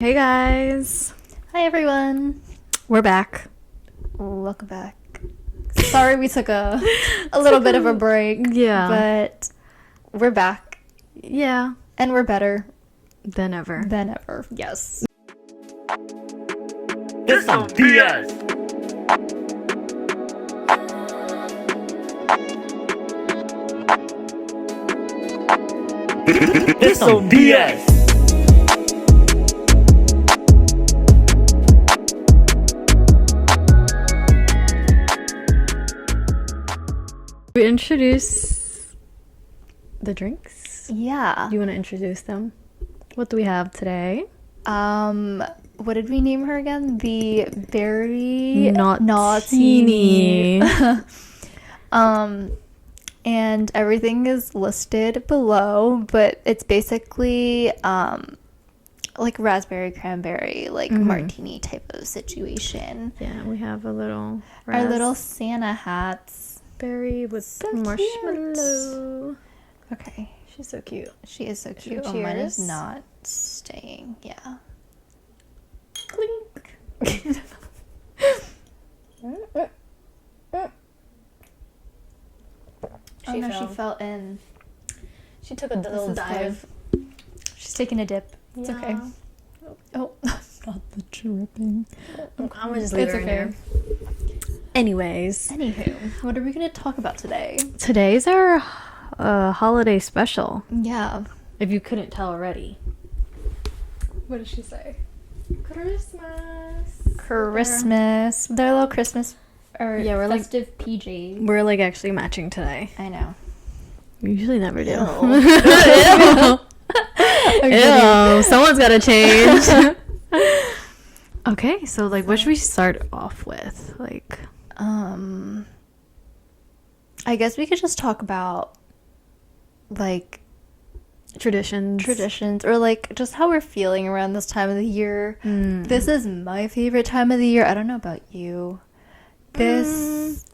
Hey guys, Hi everyone. we're back. Welcome back. Sorry we took a little bit of a break. Yeah. But we're back. Yeah, And we're better than ever. than ever. Yes. This some BS. This some BS. We introduce the drinks. Yeah. Do you want to introduce them? What do we have today? What did we name her again? The berry Naughtini. And everything is listed below, but it's basically like raspberry cranberry, like martini type of situation. Yeah, we have a little Our little Santa hats. raspberry with So marshmallow. Okay. She's so cute. She is so cute. Cheers. Oh, mine is not staying. Yeah. Clink. Oh no, she fell in. She took a little is dive. She's taking a dip. It's Yeah. okay. Oh, not the dripping. I'm gonna just leave It's her in okay. here. Anyways, Anywho, what are we going to talk about today? today's our holiday special. Yeah. If you couldn't tell already. What did she say? Christmas. Christmas. Their little Christmas or Yeah, we're like- festive PJs. We're like actually matching today. I know. We usually never do. Ew. Ew. Someone's gotta change. Okay, so like what should we start off with? Like I guess we could just talk about like traditions. or like just how we're feeling around this time of the year. Mm. This is my favorite time of the year. I don't know about you. This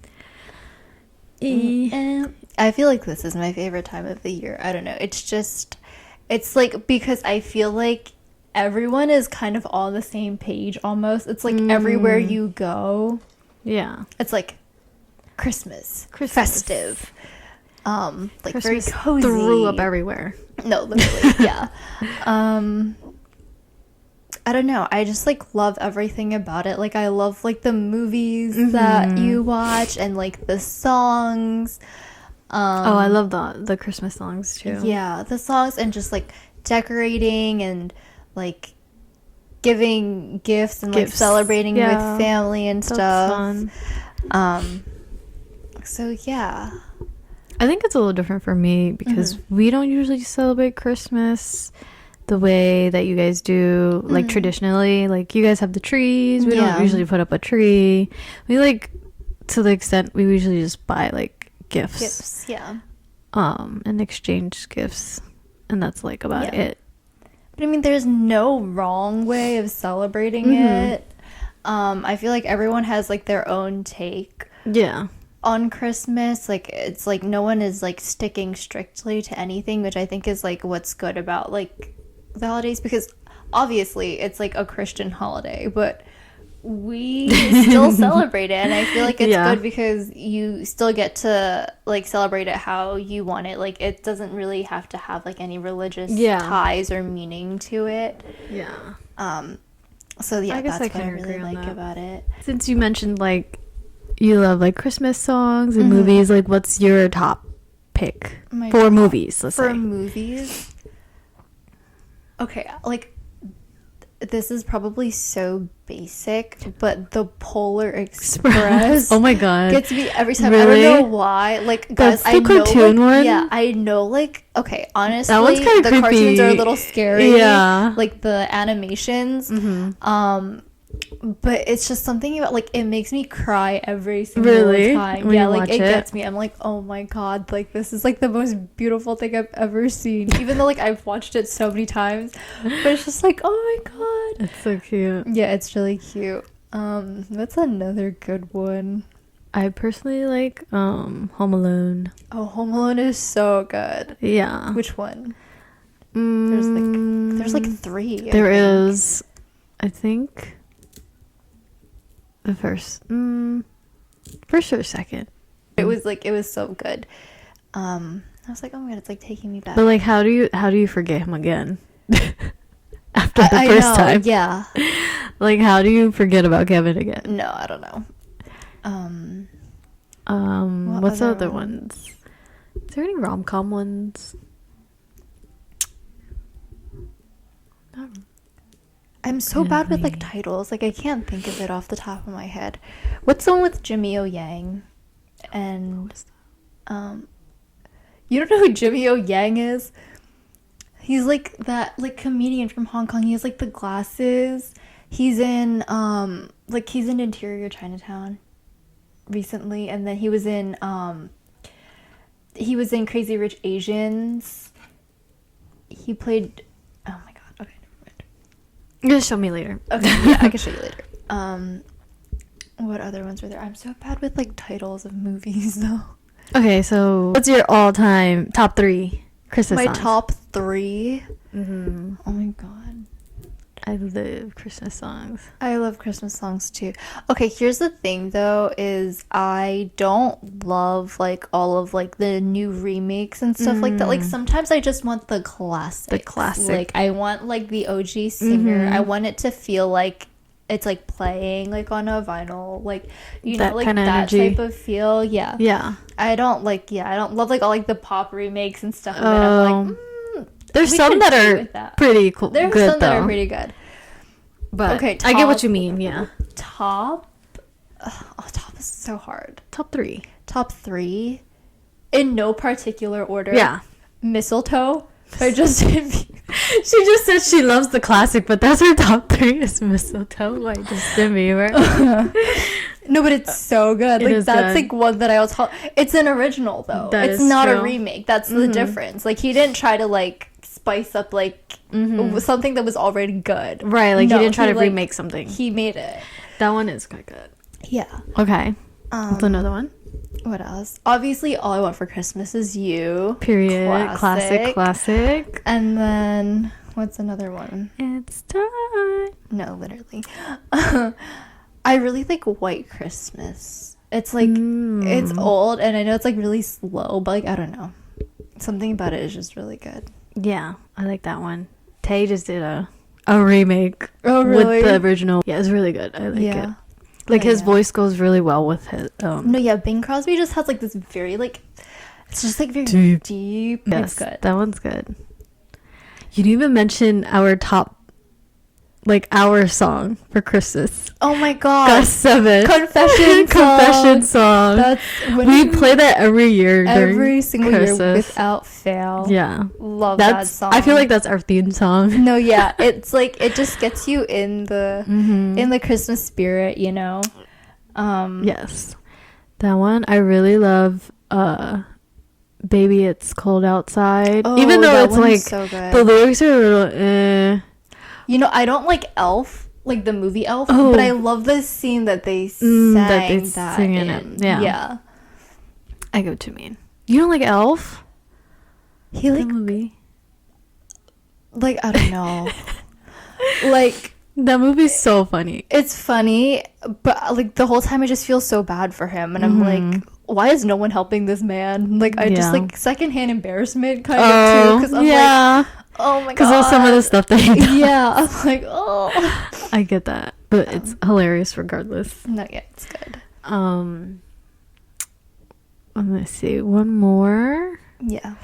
I feel like this is my favorite time of the year. I don't know. It's like because I feel like everyone is kind of on the same page almost. It's like everywhere you go, Yeah. it's like Christmas. Christmas. Festive. Like Christmas very cozy. threw up everywhere. No, literally, yeah. I don't know. I just like love everything about it. Like I love like the movies that you watch and like the songs. Oh, I love the Christmas songs too. Yeah, the songs and just like decorating and like giving gifts and like Gifts, celebrating yeah. with family and That's stuff. fun. So yeah. I think it's a little different for me because we don't usually celebrate Christmas the way that you guys do, like traditionally. Like you guys have the trees. We Yeah. don't usually put up a tree. We like, to the extent we usually just buy like gifts, Yeah. and exchange gifts, and that's like about Yeah. it. But I mean, there's no wrong way of celebrating it. I feel like everyone has like their own take Yeah. on Christmas. Like it's like no one is like sticking strictly to anything, which I think is like what's good about like the holidays, because obviously it's like a Christian holiday, but we still celebrate it, and I feel like it's Yeah. good because you still get to like celebrate it how you want it. Like it doesn't really have to have like any religious Yeah. ties or meaning to it. Yeah. So yeah, I guess that's I what I can really agree on like that. about it. Since you mentioned like you love like Christmas songs and movies, like what's your top pick My for top- movies? Let's For say. movies, okay, like this is probably so basic, but the Polar Express Oh my god. gets me every time. Really? I don't know why. Like guys, That's the I know cartoon like, one? Yeah, I know. Like okay, honestly, That one's kinda the cartoons are a creepy. little scary. Yeah. like the animations. But it's just something about like it makes me cry every single Really? time. When Yeah, you like watch it it? gets me. I'm like, oh my god, like this is like the most beautiful thing I've ever seen. Even though like I've watched it so many times, but it's just like, oh my god. It's so cute. Yeah, it's really cute. That's another good one. I personally like Home Alone. Oh, Home Alone is so good. Yeah. Which one? Mm, There's like three. I there think. is. I think the first or second. It was so good. I was like, oh my god, it's like taking me back. But like, how do you forget him again? After the I first know, time, yeah. like, how do you forget about Kevin again? No, I don't know. What's the other ones? Is there any rom-com ones? I'm so bad with like titles. Like I can't think of it off the top of my head. What's the one with Jimmy O Yang? And you don't know who Jimmy O Yang is? He's like that like comedian from Hong Kong. He has like the glasses. He's in he's in Interior Chinatown recently, and then he was in Crazy Rich Asians. He played, oh my god, okay, never mind. You're gonna show me later. Okay, yeah, I can show you later. What other ones were there? I'm so bad with like titles of movies though. Okay, so what's your all-time top 3 Christmas songs? My top 3? Mm-hmm. Oh my god. I love Christmas songs. I love Christmas songs too. Okay, here's the thing though, is I don't love like all of like the new remakes and stuff like that. Like sometimes I just want the classic. The classic. Like I want like the OG singer. I want it to feel like it's like playing like on a vinyl, like you that know, like kind of that energy. type of feel. Yeah. Yeah. I don't love like all like the pop remakes and stuff. And then I'm like, there's we some could that do are with that. pretty cool. There's good, some though. that are pretty good. But okay, I get what you mean. Yeah. Top is so hard. Top 3. Top 3 in no particular order. Yeah. Mistletoe by Justin Bieber. She just said she loves the classic, but that's her top 3 is Mistletoe by Justin Bieber. No, but it's so good. It Like is that's good. like one that I'll tell. It's an original though. That It's is not a true. remake. That's the difference. Like he didn't try to like spice up like something that was already good. Right, like No, he didn't try to like, remake something. He made it. That one is quite good. Yeah. Okay. What's another one? What else? Obviously, All I Want for Christmas Is You. Period. Classic. And then what's another one? It's time. No, literally. I really like White Christmas. It's like it's old and I know it's like really slow, but like I don't know. Something about it is just really good. Yeah, I like that one. Tay just did a remake Oh, really? with the original. Yeah, it's really good. I like it. Like his voice goes really well with his No, yeah, Bing Crosby just has like this very like it's just like very deep. Yes, It's good. that one's good. You didn't even mention our top, like our song for Christmas. Oh my god. Got 7. Confession song. That's when We play that every year. every single Christmas. year without fail. Yeah. Love that song. I feel like that's our theme song. No, yeah, it's like it just gets you in the Christmas spirit, you know. Yes, that one I really love. Baby, it's cold outside. Oh, Even though that it's one's like so good. the lyrics are a little. You know, I don't like Elf, like the movie Elf, Oh. but I love the scene that they sang that they that sing in in. it. Yeah. I get what you mean. You don't like Elf? He The like movie. I don't know. Like That movie's so funny. it's funny, but like the whole time I just feel so bad for him, and I'm like, why is no one helping this man? Like I just Yeah. like secondhand embarrassment kind of too, because I'm like, oh my god, because of some of the stuff that he does. Yeah, I'm like, oh. I get that, but it's hilarious regardless. No, yeah, it's good. Let me see, one more. Yeah.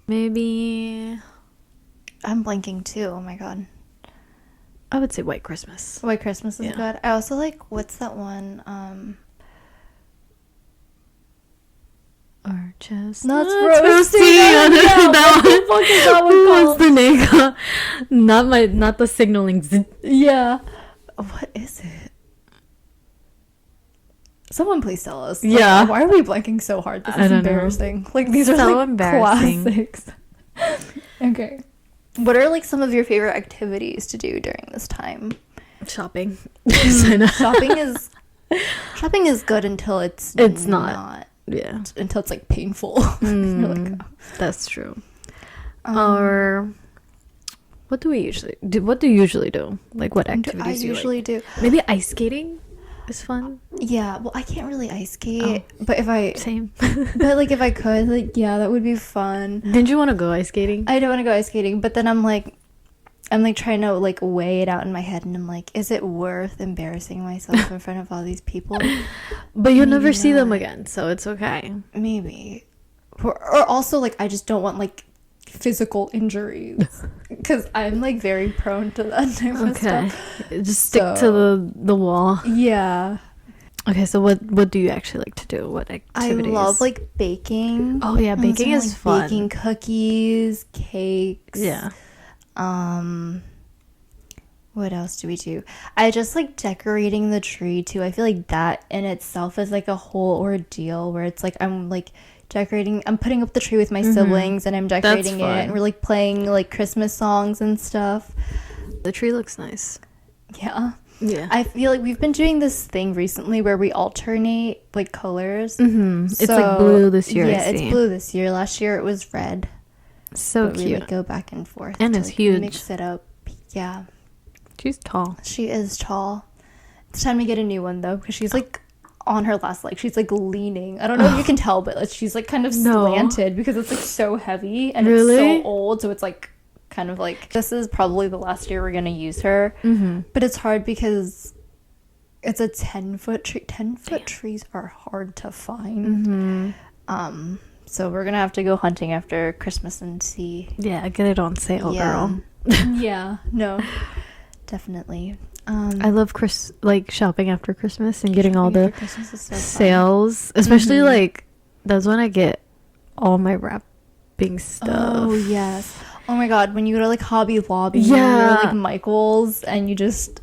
Maybe I'm blanking too. Oh my god. I would say White Christmas. White Christmas is good. I also like, what's that one? Our chestnuts Roasting. roasting. Yeah, That what the fuck is that one What's called? the name called? Not the signaling. Yeah. What is it? Someone please tell us. Like, Yeah. why are we blanking so hard? This I is don't know. embarrassing. Like these are So like embarrassing. classics. Okay. What are like some of your favorite activities to do during this time? Shopping. Shopping is good until it's not. Yeah. until it's like painful. You're like, oh. That's true. Or What do we usually do? What do you usually do? Like, what I activities do you usually like? do. Maybe ice skating is fun. Yeah, well, I can't really ice skate, but if I Same. but like if I could, like, yeah, that would be fun. Didn't you want to go ice skating? I don't want to go ice skating, but then I'm like trying to like weigh it out in my head, and I'm like, is it worth embarrassing myself in front of all these people? But you'll never Maybe see them not. again, so it's okay. Maybe. Or also, like, I just don't want like physical injuries, because I'm like very prone to that type of Okay. stuff. Just stick to the wall. Yeah. Okay, so what do you actually like to do? What activities? I love like baking. Oh yeah, baking So, is like, fun. Baking cookies, cakes. Yeah. What else do we do? I just like decorating the tree too. I feel like that in itself is like a whole ordeal, where it's like I'm putting up the tree with my siblings, and I'm decorating it, fun. and we're like playing like Christmas songs and stuff. The tree looks nice. Yeah. Yeah. I feel like we've been doing this thing recently where we alternate like colors. It's like blue this year. Yeah, I it's see. blue this year. Last year it was red. So But we cute. like go back and forth. And to, it's like, huge. Mix it up. Yeah. She's tall. She is tall. It's time to get a new one though, because she's like on her last leg. She's like leaning. I don't know if you can tell, but like, she's like kind of slanted because it's like so heavy and it's Really? so old. So it's like kind of like, this is probably the last year we're gonna use her. Mm-hmm. But it's hard because it's a 10-foot tree. 10-foot trees are hard to find. So we're gonna have to go hunting after Christmas and see. Yeah, get it on sale, girl. Yeah, no, definitely. I love shopping after Christmas and getting all Shopping the after Christmas is so fun. sales, especially like that's when I get all my wrapping stuff. Oh yes. Oh my god, when you go to like Hobby Lobby, Yeah. or like Michael's, and you just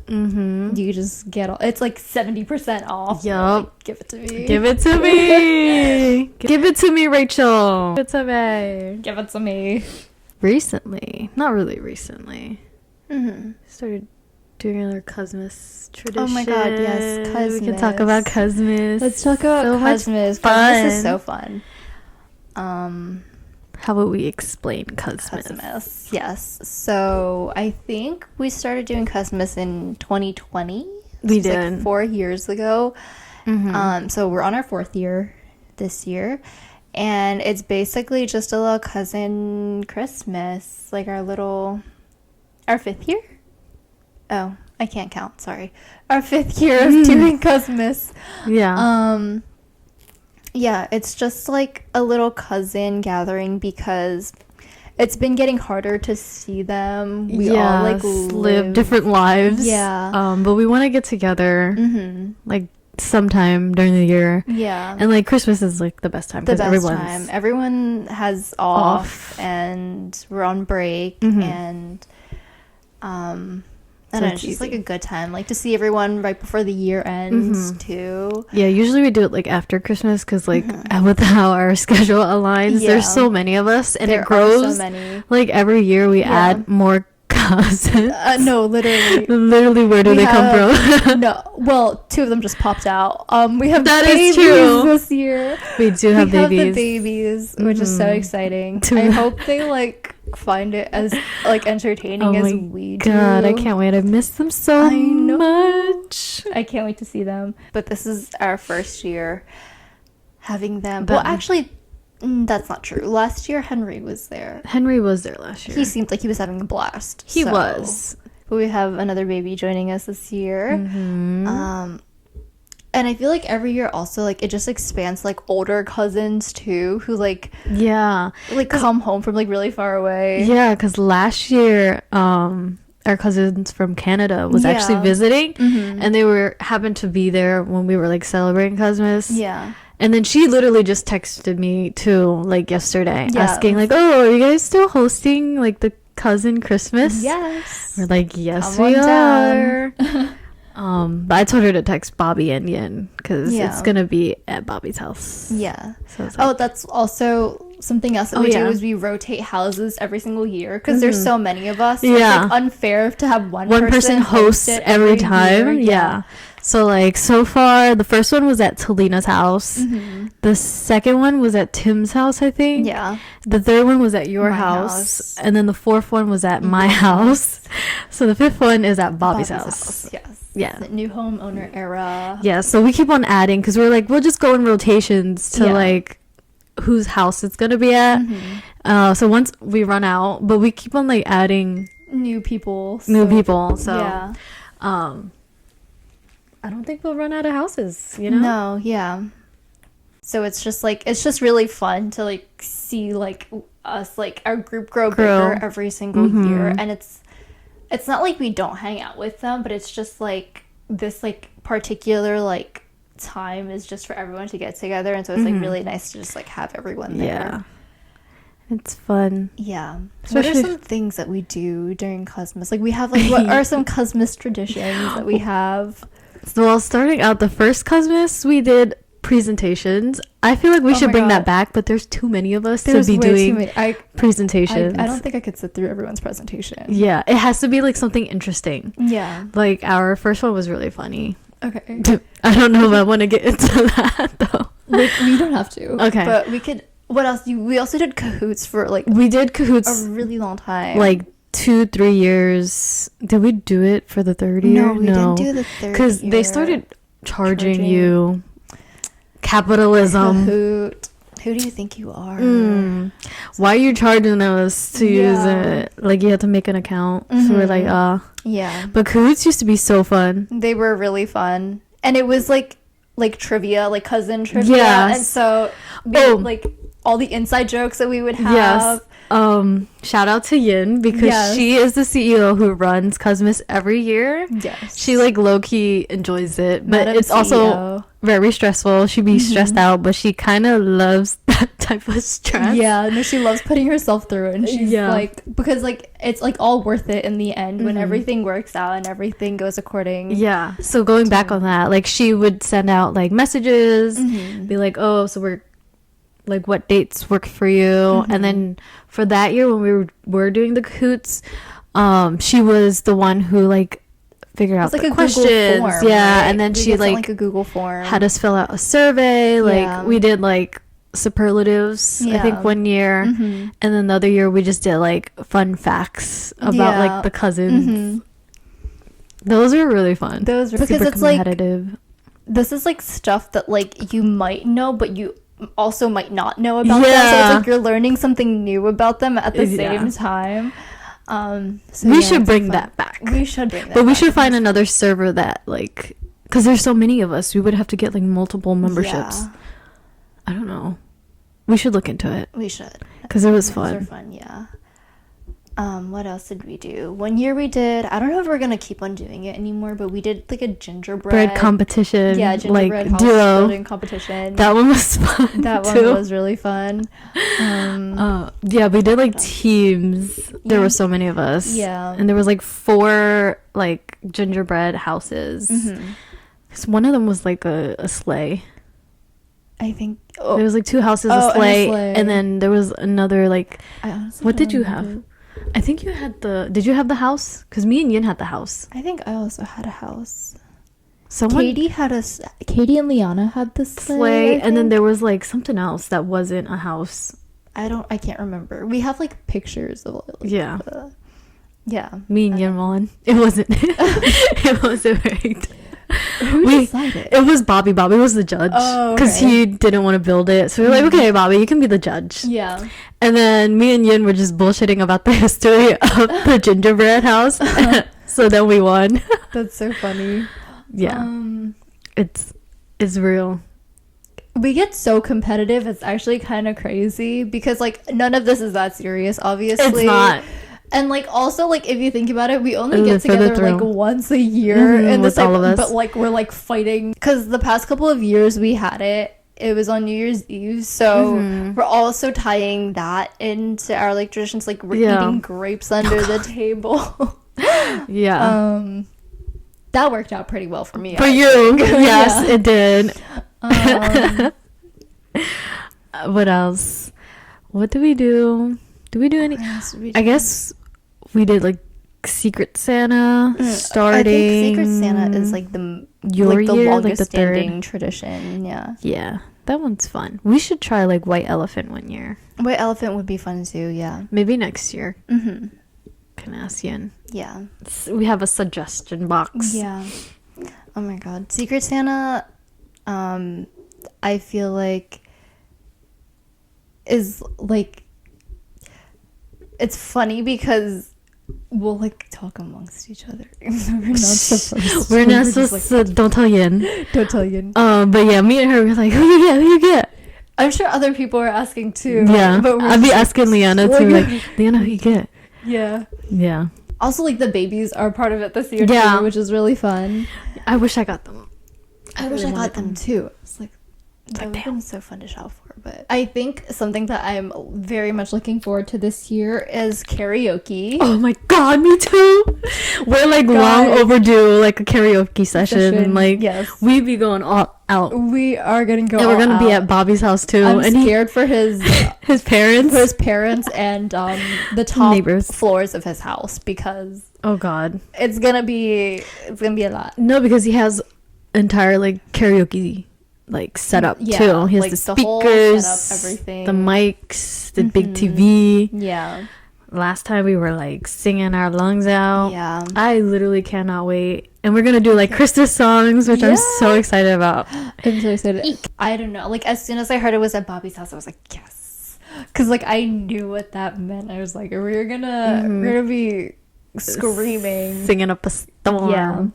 get all, it's like 70% off. Yup. Like, give it to me. Give it to me. Give it to me, Rachel. Give it to me. Give it to me. Recently, not really recently, Mm-hmm. started doing another Christmas tradition. Oh my god, yes, We can talk about Christmas. Let's talk about So much Christmas. fun. Christmas is so fun. How would we explain Christmas? Christmas. Yes. So I think we started doing Christmas in 2020. We This was, did. like 4 years ago. So we're on our 4th year this year, and it's basically just a little cousin Christmas, like our 5th year. Oh, I can't count. Sorry, our 5th year of doing Christmas. Yeah. Yeah, it's just like a little cousin gathering because it's been getting harder to see them. We all like live different lives. Yeah. But we want to get together like sometime during the year. Yeah. And like Christmas is like the best time The because best everyone's time. Everyone has off and we're on break and I So don't know, it's it's just like easy. a good time, like to see everyone right before the year ends too. Yeah, usually we do it like after Christmas because like with how our schedule aligns, Yeah. there's so many of us and There it are grows. so many. Like every year we add more cousins. No, literally. Literally, where do We they come from? No, well, 2 of them just popped out. We have That is babies true. this year. We do have We have babies. the babies, which is so exciting. Two. I hope they like find it as like entertaining Oh as my we do. God, I can't wait. I miss them so I know. much. I can't wait to see them. But this is our first year having them. But- Well, actually, that's not true. Last year, Henry was there. Henry was there last year. He seemed like he was having a blast. He so- was. But we have another baby joining us this year. And I feel like every year also like it just expands like older cousins too who like Yeah. come home from like really far away. Yeah, because last year, our cousins from Canada was actually Yeah. visiting, and they happened to be there when we were like celebrating Christmas. Yeah. And then she literally just texted me too, like yesterday, Yeah. asking like, "Oh, are you guys still hosting like the cousin Christmas?" Yes. We're like, "Yes, Come we on are." down. But I told her to text Bobby and Yin because Yeah. it's gonna be at Bobby's house. Yeah. So it's like, Oh, that's also something else that Oh, we yeah. do is we rotate houses every single year because there's so many of us. So Yeah. It's like unfair to have one one person hosts host it every time. year. Yeah. So like so far, the first one was at Talina's house. The second one was at Tim's house, I think. Yeah. The third one was at your My house. And then the fourth one was at my house. So the fifth one is at Bobby's house. Yes. Yeah. The new homeowner era. Yeah, so we keep on adding because we're like, we'll just go in rotations to like whose house it's gonna be at. So once we run out, but we keep on like adding new people. So yeah. I don't think we'll run out of houses, you know? No, yeah. So it's just like, it's just really fun to like see like us, like our group grow bigger every single year. And it's not like we don't hang out with them, but it's just like this like particular like time is just for everyone to get together. And so it's like really nice to just like have everyone there. Yeah. It's fun. Yeah. What are some things that we do during Christmas? Like we have like, what are some Christmas traditions that we have? Well, starting out the first Christmas, we did presentations. I feel like we should bring that back, but there's too many of us to be doing presentations. I don't think I could sit through everyone's presentation. Yeah, it has to be like something interesting. Yeah. Like our first one was really funny. Okay. I don't know if I want to get into that though. We don't have to. Okay. But we could. What else? We also did cahoots for like. We did cahoots a really long time. Like 2-3 years. Did we do it for the third year? No, we didn't do the third year. Because they started charging you. Capitalism. Kahoot. Who do you think you are? Why are you charging us to use it? Like you have to make an account. So we're like, yeah. But cahoots used to be so fun. They were really fun, and it was like trivia, like cousin trivia. Yes. And so like all the inside jokes that we would have. Yes. Shout out to Yin because she is the CEO who runs Cosmos every year. Yes. She like low-key enjoys it, but Madam it's CEO. Also very stressful. She'd be stressed out, but she kind of loves that type of stress. Yeah, no, she loves putting herself through it, and she's like, because like it's like all worth it in the end when everything works out and everything goes according. Yeah. So going back on that, like she would send out like messages, be like, oh, so we're like what dates work for you, and then for that year when we were doing the cahoots, she was the one who like figured out like the a questions. Google form, right? And then she like a Google form had us fill out a survey. Like we did like superlatives I think one year, and then the other year we just did like fun facts about like the cousins. Those were really fun. Those were because super it's competitive. Like this is like stuff that like you might know, but you also might not know about them, so it's like you're learning something new about them at the same time. So we should bring that back. We should bring that but we back. should find another server that like, because there's so many of us, we would have to get like multiple memberships. I don't know, we should look into it. We should, because it was fun. fun. Fun, yeah. What else did we do? One year we did, I don't know if we're gonna keep on doing it anymore, but we did like a gingerbread competition. Yeah, gingerbread like house duo building competition. That one was fun. That too. one was really fun. Yeah, we did like teams. There were so many of us. Yeah, and there was like 4 like gingerbread houses. So one of them was like a sleigh. I think there was like 2 houses, a sleigh, and then there was another like. What did you have? I think you had did you have the house? Because me and Yin had the house. I think I also had a house. Katie and Liana had the sleigh, and then there was like something else that wasn't a house. I can't remember. We have like pictures of it. Like, me and Yin won. It wasn't. It wasn't right. Who decided? It was Bobby. Bobby was the judge because he didn't want to build it. So we were like, okay, Bobby, you can be the judge. Yeah. And then me and Yin were just bullshitting about the history of the gingerbread house. So then we won. That's so funny. Yeah. It's real. We get so competitive. It's actually kind of crazy because like none of this is that serious, obviously. It's not. And like also like if you think about it, we only get together like once a year and with all of us. But like we're like fighting because the past couple of years we had it was on New Year's Eve, so we're also tying that into our like traditions, like we're eating grapes under the table. That worked out pretty well for me. For you. Yes, it did. What else? What do we do? Do we do any? I guess we did like Secret Santa starting. I think Secret Santa is like the your like the year, longest like the standing third. tradition. Yeah, that one's fun. We should try like white elephant one year. White elephant would be fun too. Yeah. Maybe next year. Mm-hmm. Can ask Yin. Yeah. We have a suggestion box. Yeah. Oh my god. Secret Santa, I feel like is like, it's funny because we'll like talk amongst each other. We're not supposed to. We're not just, supposed to. Don't tell Yin. Don't tell you. But yeah, me and her were like, who you get? Who you get? I'm sure other people are asking too. Yeah, but we're I'd be just, asking Liana too. Like, Liana, who you get? yeah. Yeah. Also, like the babies are part of it this year Yeah. too, which is really fun. I wish I got them. I wish I got them too. It's like that would have been so fun to shop for. But I think something that I'm very much looking forward to this year is karaoke. Oh my god, me too. We're like long overdue, like a karaoke session. Like, yes. we be going all out. We are gonna go. And we're all gonna be out. at Bobby's house too. I'm and scared for his his parents. for his parents and the top Neighbors. floors of his house, because Oh god. it's gonna be a lot. No, because he has entire like karaoke like setup Yeah, too. He has like, the the whole speakers, setup, everything. the mics, the big TV. Yeah. Last time we were like singing our lungs out. Yeah. I literally cannot wait. And we're gonna do like Christmas songs, which I'm so excited about. I'm so excited. I don't know. Like, as soon as I heard it was at Bobby's house, I was like, yes. Because, like, I knew what that meant. I was like, we're gonna be screaming. Singing up a storm. Yeah.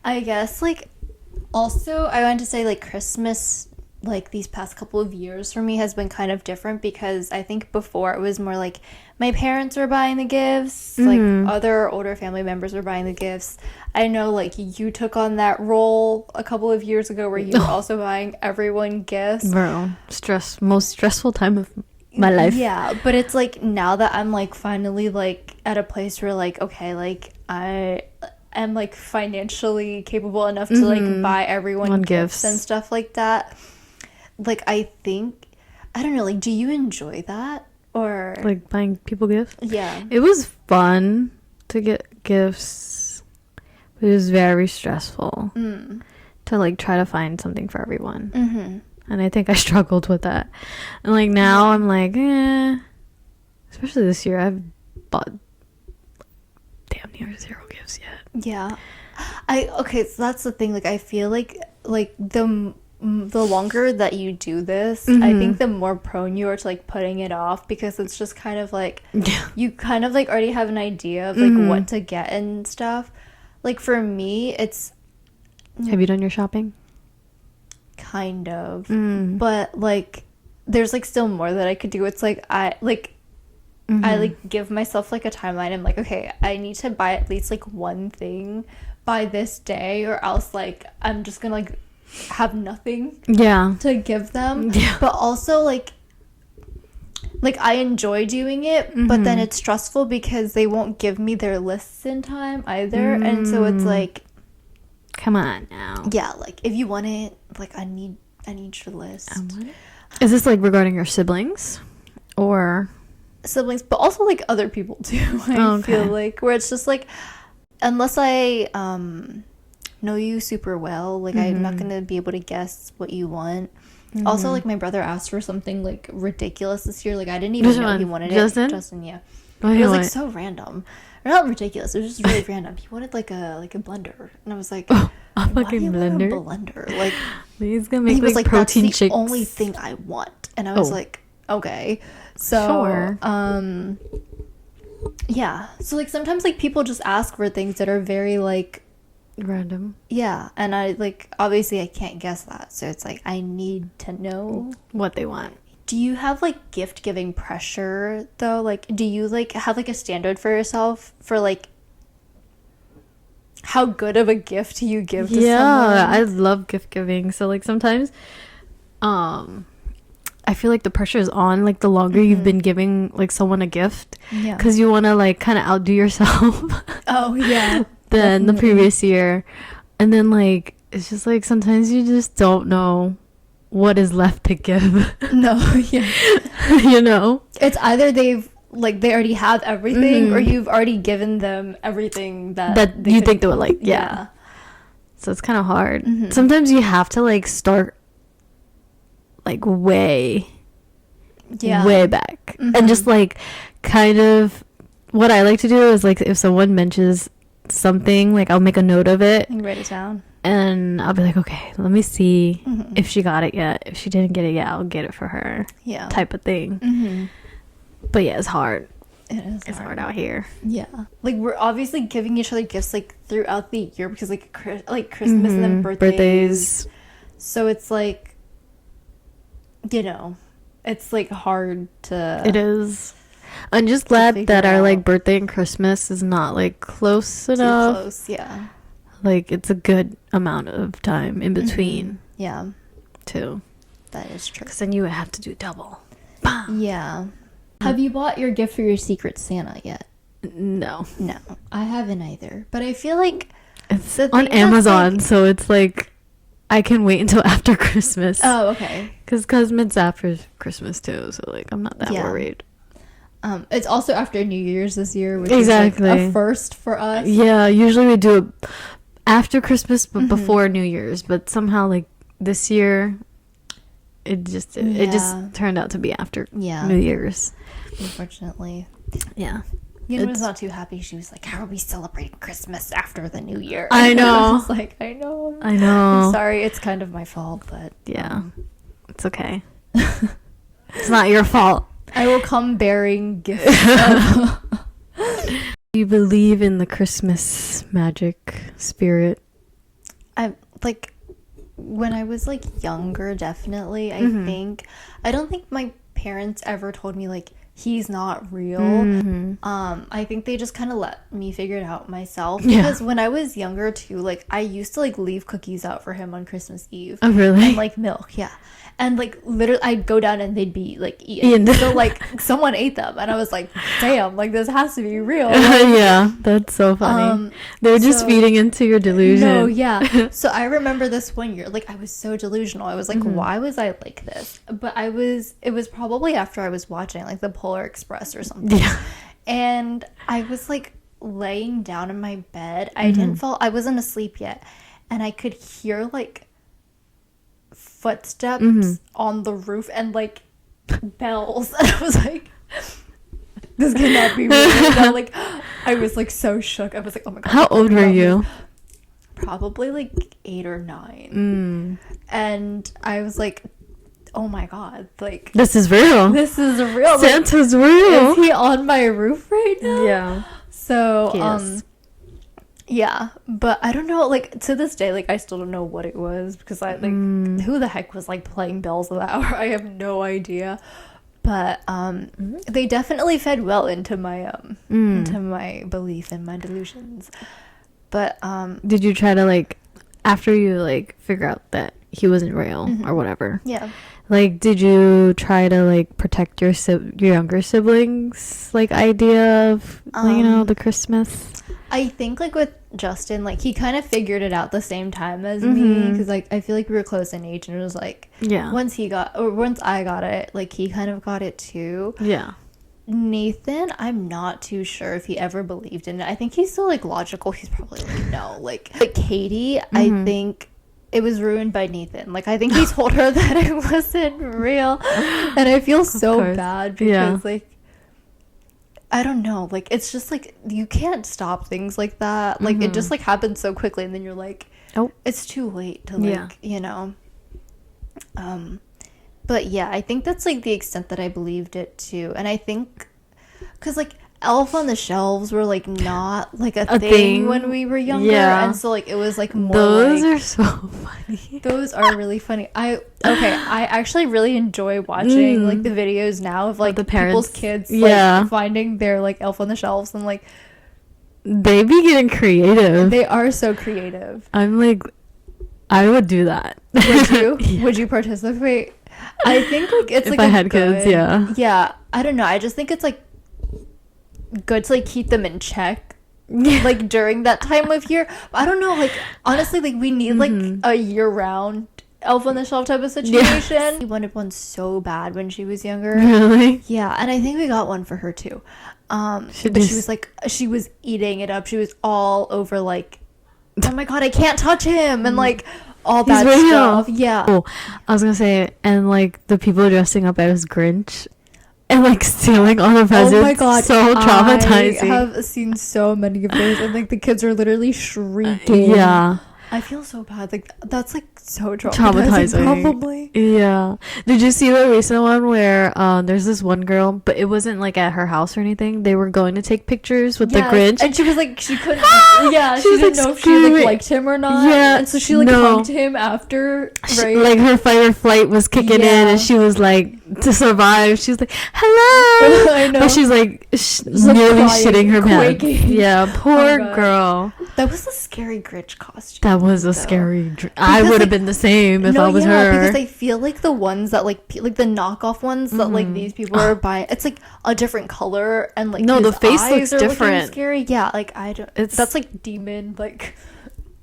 I guess, like, also, I want to say, like, Christmas, like, these past couple of years for me has been kind of different, because I think before it was more like my parents were buying the gifts, like, other older family members were buying the gifts. I know, like, you took on that role a couple of years ago where you were also buying everyone gifts. Bro, most stressful time of my life. Yeah, but it's like now that I'm like finally like at a place where like, okay, like I am like financially capable enough to like buy everyone gifts and stuff like that. Like, I think, I don't know, like, do you enjoy that? Or Like buying people gifts? yeah. It was fun to get gifts. It was very stressful to like try to find something for everyone. And I think I struggled with that. And like now I'm like, especially this year, I've bought damn near 0 gifts yet. Yeah. Okay, so that's the thing. Like, I feel like the longer that you do this, I think the more prone you are to like putting it off, because it's just kind of like you kind of like already have an idea of like what to get and stuff. Like, for me, it's Have you done your shopping? kind of, but like there's like still more that I could do. It's like I like give myself like a timeline. I'm like, okay, I need to buy at least like one thing by this day, or else like I'm just gonna like have nothing to give them. But also like I enjoy doing it, but then it's stressful because they won't give me their lists in time either. And so it's like, come on now. yeah, like if you want it, like I need your list. Is this like regarding your siblings or Siblings, but also like other people too. I feel like, where it's just like, unless I know you super well, like I'm not gonna be able to guess what you want. Also, like, my brother asked for something like ridiculous this year. Like, I didn't even know he wanted it. Justin, yeah. It was like so random. Or not ridiculous. It was just really random. He wanted like a blender, and I was like, a why fucking do you want blender? a blender? Like, He's gonna make he was like like, protein that's the shakes. only thing I want, and I was like, okay. So, Sure. yeah. So like sometimes like people just ask for things that are very like Random. yeah, and I like obviously I can't guess that, so it's like I need to know What they want. Do you have like gift giving pressure though? Like, do you like have like a standard for yourself for like how good of a gift you give to someone? I love gift giving. So like sometimes I feel like the pressure is on like the longer you've been giving like someone a gift, because you want to like kind of outdo yourself Oh yeah. than the previous year. And then like it's just like sometimes you just don't know what is left to give. No, yeah. You know, It's either they already have everything, or you've already given them everything that you think they would like. Yeah. So it's kind of hard. Sometimes you have to like start like way back. And just like kind of what I like to do is like if someone mentions something, like I'll make a note of it and write it down. And I'll be like, okay, let me see if she got it yet. If she didn't get it yet, I'll get it for her. Yeah. Type of thing. But yeah, it's hard. It's hard out here. Yeah. Like we're obviously giving each other gifts like throughout the year because like Christmas and then birthdays. So it's like, you know, it's like hard to. It is. I'm just glad that our like birthday and Christmas is not like close enough. Too close, yeah. Like it's a good amount of time in between. Yeah. Too. That is true. Because then you would have to do double. Bam. Yeah. Have you bought your gift for your Secret Santa yet? No. No. I haven't either. But I feel like it's on Amazon, like, so it's like I can wait until after Christmas. Oh, okay. Because it's after Christmas too, so like I'm not that worried. It's also after New Year's this year, which is like a first for us. Yeah, usually we do it after Christmas but before New Year's, but somehow like this year it just turned out to be after New Year's, unfortunately. Yeah. Yin was not too happy. She was like, how are we celebrating Christmas after the New Year? I know. I was like, I know. I'm sorry, it's kind of my fault, but yeah, it's okay. It's not your fault. I will come bearing gifts. Do you believe in the Christmas magic spirit? I like when I was like younger, definitely. I don't think my parents ever told me like he's not real. I think they just kind of let me figure it out myself, because when I was younger too, like I used to like leave cookies out for him on Christmas Eve. Oh really? And like milk, and like literally I'd go down and they'd be like eaten. So like someone ate them and I was like, damn, like this has to be real. Yeah, that's so funny. They're just feeding into your delusion. No, yeah. So I remember this one year, like I was so delusional. I was like, why was I like this? But it was probably after I was watching like the Polar Express or something. Yeah. And I was like laying down in my bed. I wasn't asleep yet. And I could hear like footsteps on the roof and like bells, and I was like, this cannot be real. And like I was like so shook. I was like, oh my god. How old were you? Probably like 8 or 9. And I was like, oh my god, like this is real. Santa's real. Is he on my roof right now? Yeah. So yeah, but I don't know, like to this day, like I still don't know what it was, because I like who the heck was like playing bells at that hour? I have no idea. But they definitely fed well into my belief and my delusions. But did you try to like, after you like figure out that he wasn't real or whatever, like did you try to like protect your younger siblings like idea of you know, the Christmas? I think like with Justin, like he kind of figured it out the same time as me, because like I feel like we were close in age, and it was like once I got it, like he kind of got it too. Yeah. Nathan, I'm not too sure if he ever believed in it. I think he's still like logical. He's probably like no. Like Katie, I think it was ruined by Nathan. Like I think he told her that it wasn't real, and I feel so bad because like I don't know, like it's just like you can't stop things like that. Like it just like happens so quickly, and then you're like, oh, it's too late to like you know. But yeah, I think that's like the extent that I believed it too. And I think because like Elf on the Shelves were like not like a thing when we were younger, and so like it was like more those are so funny. Those are really funny. I actually really enjoy watching like the videos now of like the parents, people's kids like finding their like Elf on the Shelves, and like they be getting creative. They are so creative. I'm like, I would do that. Would you? Would you participate? I think like it's if like I had kids, yeah. I don't know. I just think it's like good to like keep them in check, like during that time of year. But I don't know. Like honestly, like we need like a year-round Elf on the Shelf type of situation. She wanted one so bad when she was younger. Really? Yeah, and I think we got one for her too. But she was like, she was eating it up. She was all over like oh my god, I can't touch him, and like all He's that real. stuff. Yeah. Oh, I was gonna say, and like the people dressing up as Grinch and like stealing all the presents. Oh my god, so traumatizing. I have seen so many of those, and like the kids are literally shrieking. Yeah. I feel so bad. Like that's like so traumatizing. Probably. Yeah. Did you see the recent one where there's this one girl, but it wasn't like at her house or anything. They were going to take pictures with the Grinch, and she was like, she couldn't. Yeah, she was, didn't like, know if she like screaming. liked him or not. Yeah, and so she like no. hugged him after. Right. Like her fight or flight was kicking in, Yeah. and she was like, to survive, she was like, hello. I know. But she's like like, nearly crying, shitting her pants. quaking. Yeah, poor Oh, God. girl. That was a scary Grinch costume. That was a though. scary. I would have like, been the same if I was her. Because I feel like the ones that like the knockoff ones that like these people are buying, it's like a different color and like No, his the face eyes looks are looking different. Scary, yeah. Like I don't. That's like demon. Like,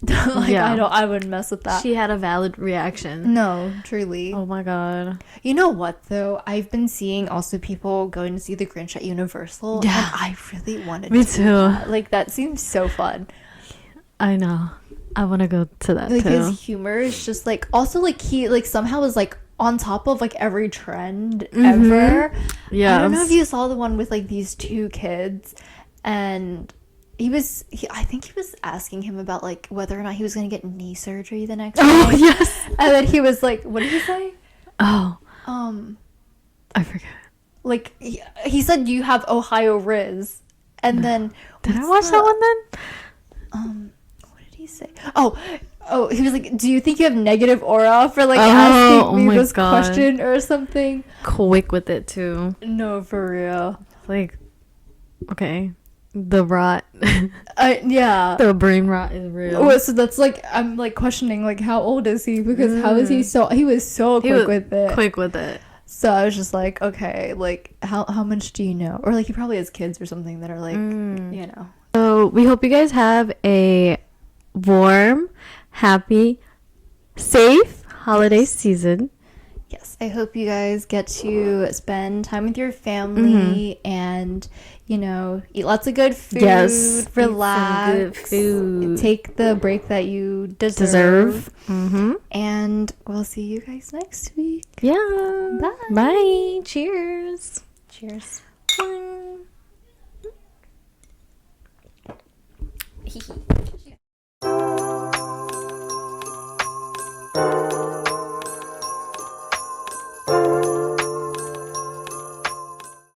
like Yeah. I wouldn't mess with that. She had a valid reaction. No, truly. Oh my god. You know what though? I've been seeing also people going to see the Grinch at Universal. Yeah. And I really wanted Me to do too. that. Like that seems so fun. I know. I want to go to that Like too. his humor is just like also like he like somehow is like on top of like every trend ever. Yeah. I don't know if you saw the one with like these two kids, and I think he was asking him about like whether or not he was going to get knee surgery the next Oh day. yes. And then he was like, what did he say? Oh. I forget. Like he said you have Ohio Riz. And then Did I what's watch that one then? what did he say? Oh, he was like, do you think you have negative aura for like Oh asking me my this God. question or something? Quick with it too. No, for real. Like, okay, the rot, Yeah. the brain rot is real. Oh, so that's like I'm like questioning like how old is he, because how is he was so He quick was with it. Quick with it. So I was just like, okay, like how much do you know? Or like he probably has kids or something that are like, you know. So we hope you guys have a warm, happy, safe holiday season. Yes, I hope you guys get to spend time with your family and, you know, eat lots of good food, Yes, relax, eat some good food. take the break that you deserve. Mm-hmm. And we'll see you guys next week. Yeah. Bye. Bye. Cheers. Cheers. Bye.